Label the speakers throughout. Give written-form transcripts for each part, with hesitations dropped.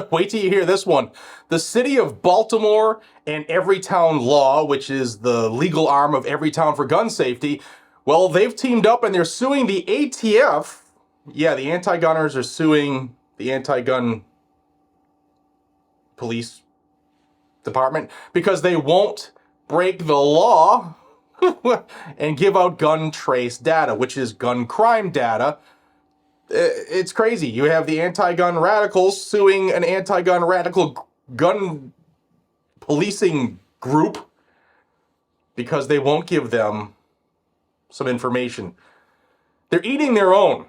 Speaker 1: Wait till you hear this one. The city of Baltimore and Everytown Law, which is the legal arm of Everytown for gun safety, well, they've teamed up and they're suing the ATF. Yeah, the anti-gunners are suing the anti-gun police department because they won't break the law and give out gun trace data, which is gun crime data. It's crazy. You have the anti-gun radicals suing an anti-gun radical gun policing group because they won't give them some information. They're eating their own.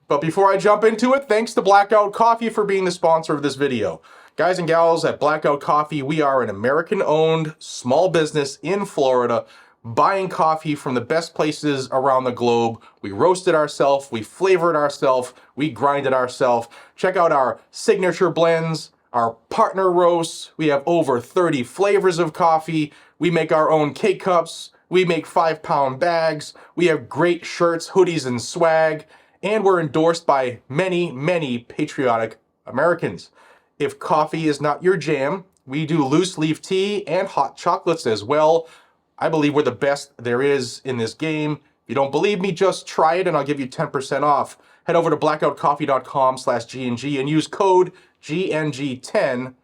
Speaker 1: But before I jump into it, thanks to Blackout Coffee for being the sponsor of this video. Guys and gals at Blackout Coffee, we are an American-owned small business in Florida, buying coffee from the best places around the globe. We roast it ourselves, we flavor it ourselves, we grind it ourselves. Check out our signature blends, our partner roasts. We have over 30 flavors of coffee. We make our own K-Cups. We make 5-pound bags. We have great shirts, hoodies, and swag. And we're endorsed by many, many patriotic Americans. If coffee is not your jam, we do loose leaf tea and hot chocolates as well. I believe we're the best there is in this game. If you don't believe me, just try it and I'll give you 10% off. Head over to blackoutcoffee.com/GNG and use code GNG10.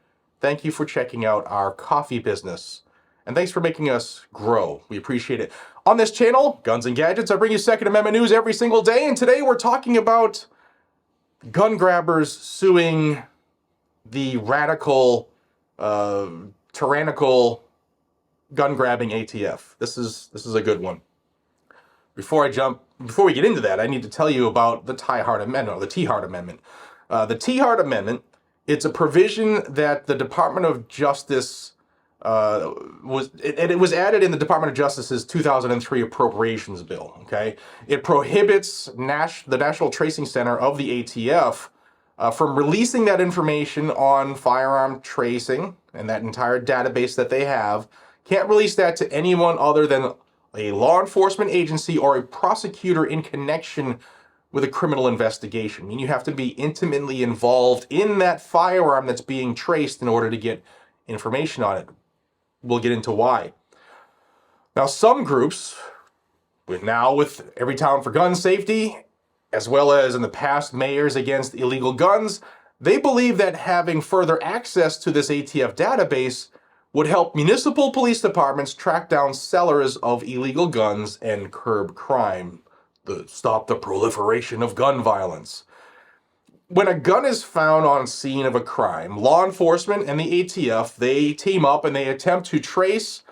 Speaker 1: Thank you for checking out our coffee business. And thanks for making us grow. We appreciate it. On this channel, Guns and Gadgets, I bring you Second Amendment news every single day. And today we're talking about gun grabbers suing the radical, tyrannical gun-grabbing ATF. This is a good one. Before we get into that, I need to tell you about the T-Hart Amendment, or the T-Hart Amendment. The T-Hart Amendment, it's a provision that the Department of Justice it was added in the Department of Justice's 2003 appropriations bill. Okay, it prohibits the National Tracing Center of the ATF from releasing that information on firearm tracing and that entire database that they have. Can't release that to anyone other than a law enforcement agency or a prosecutor in connection with a criminal investigation. I mean, you have to be intimately involved in that firearm that's being traced in order to get information on it. We'll get into why. Now, some groups, with Everytown for gun safety, as well as in the past Mayors Against Illegal Guns, they believe that having further access to this ATF database would help municipal police departments track down sellers of illegal guns and curb crime, stop the proliferation of gun violence. When a gun is found on scene of a crime, law enforcement and the ATF, they team up and they attempt to trace,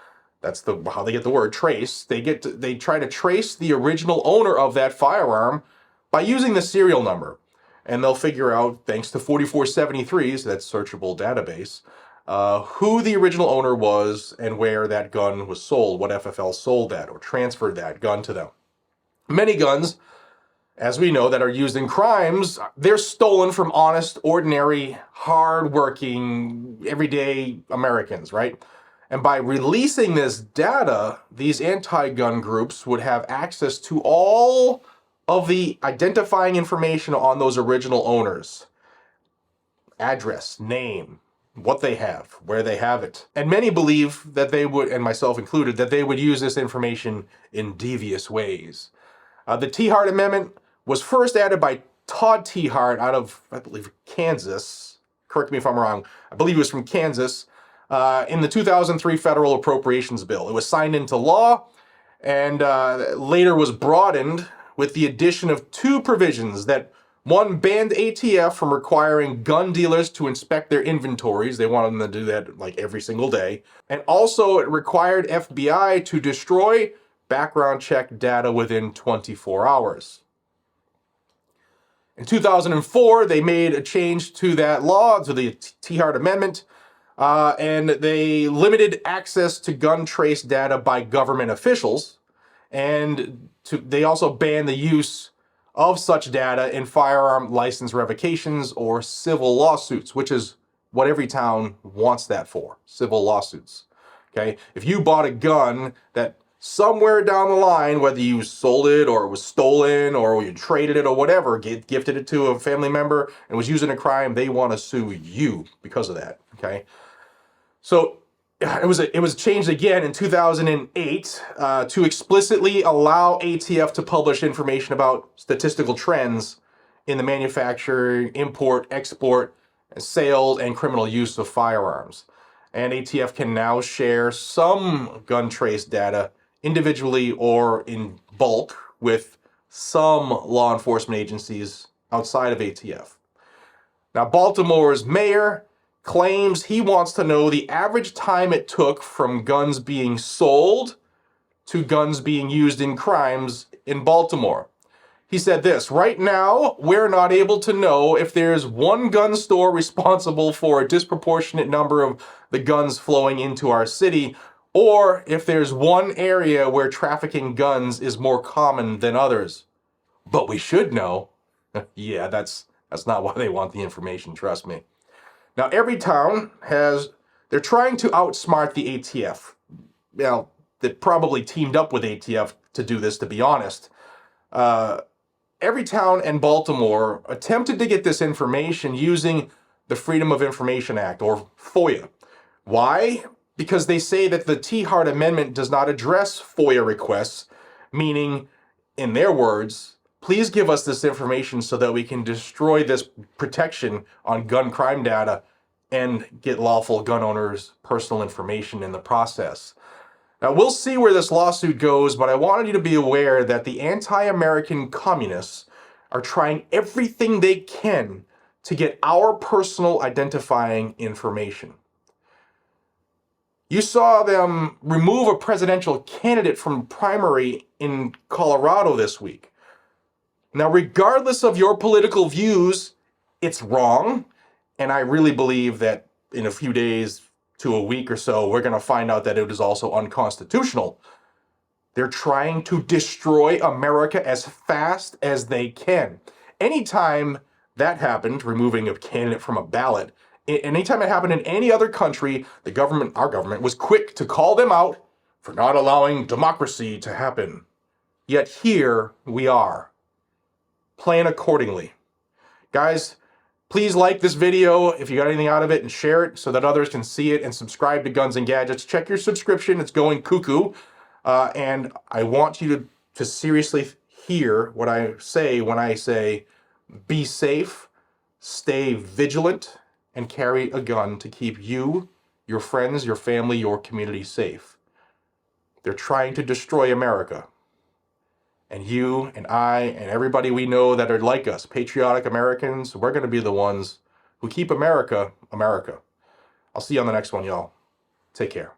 Speaker 1: that's how they get the word trace, they try to trace the original owner of that firearm by using the serial number. And they'll figure out, thanks to 4473s, that searchable database, who the original owner was and where that gun was sold, what FFL sold that or transferred that gun to them. Many guns, as we know, that are used in crimes, they're stolen from honest, ordinary, hard-working, everyday Americans, right? And by releasing this data, these anti-gun groups would have access to all of the identifying information on those original owners. Address, name, what they have, where they have it. And many believe that they would, and myself included, that they would use this information in devious ways. The T-Hart Amendment was first added by Todd T. Hart out of, I believe, Kansas. Correct me if I'm wrong. I believe he was from Kansas. In the 2003 federal appropriations bill. It was signed into law and later was broadened with the addition of two provisions that, one, banned ATF from requiring gun dealers to inspect their inventories. They wanted them to do that like every single day. And also it required FBI to destroy background check data within 24 hours. In 2004, they made a change to that law, to the T-Hart Amendment, and they limited access to gun trace data by government officials, and they also banned the use of such data in firearm license revocations or civil lawsuits, which is what Everytown wants that for, civil lawsuits. Okay, if you bought a gun that somewhere down the line, whether you sold it or it was stolen or you traded it or whatever, gifted it to a family member and was used in a crime, they want to sue you because of that, okay? So it was changed again in 2008 to explicitly allow ATF to publish information about statistical trends in the manufacture, import, export, sales, and criminal use of firearms. And ATF can now share some gun trace data individually or in bulk with some law enforcement agencies outside of ATF. Now, Baltimore's mayor claims he wants to know the average time it took from guns being sold to guns being used in crimes in Baltimore. He said this, right now, we're not able to know if there's one gun store responsible for a disproportionate number of the guns flowing into our city, or if there's one area where trafficking guns is more common than others. But we should know. Yeah, that's not why they want the information, trust me. Now, Everytown they're trying to outsmart the ATF. Well, they probably teamed up with ATF to do this, to be honest. Everytown and Baltimore attempted to get this information using the Freedom of Information Act, or FOIA. Why? Because they say that the T-Hart Amendment does not address FOIA requests, meaning, in their words, please give us this information so that we can destroy this protection on gun crime data and get lawful gun owners' personal information in the process. Now, we'll see where this lawsuit goes, but I wanted you to be aware that the anti-American communists are trying everything they can to get our personal identifying information. You saw them remove a presidential candidate from primary in Colorado this week. Now, regardless of your political views, it's wrong, and I really believe that in a few days to a week or so, we're going to find out that it is also unconstitutional. They're trying to destroy America as fast as they can. Anytime that happened, removing a candidate from a ballot, anytime it happened in any other country, our government was quick to call them out for not allowing democracy to happen. Yet here we are, playing accordingly. Guys, please like this video if you got anything out of it and share it so that others can see it, and subscribe to Guns and Gadgets. Check your subscription. It's going cuckoo. And I want you to seriously hear what I say when I say be safe, stay vigilant, and carry a gun to keep you, your friends, your family, your community safe. They're trying to destroy America. And you and I and everybody we know that are like us, patriotic Americans, we're going to be the ones who keep America, America. I'll see you on the next one, y'all. Take care.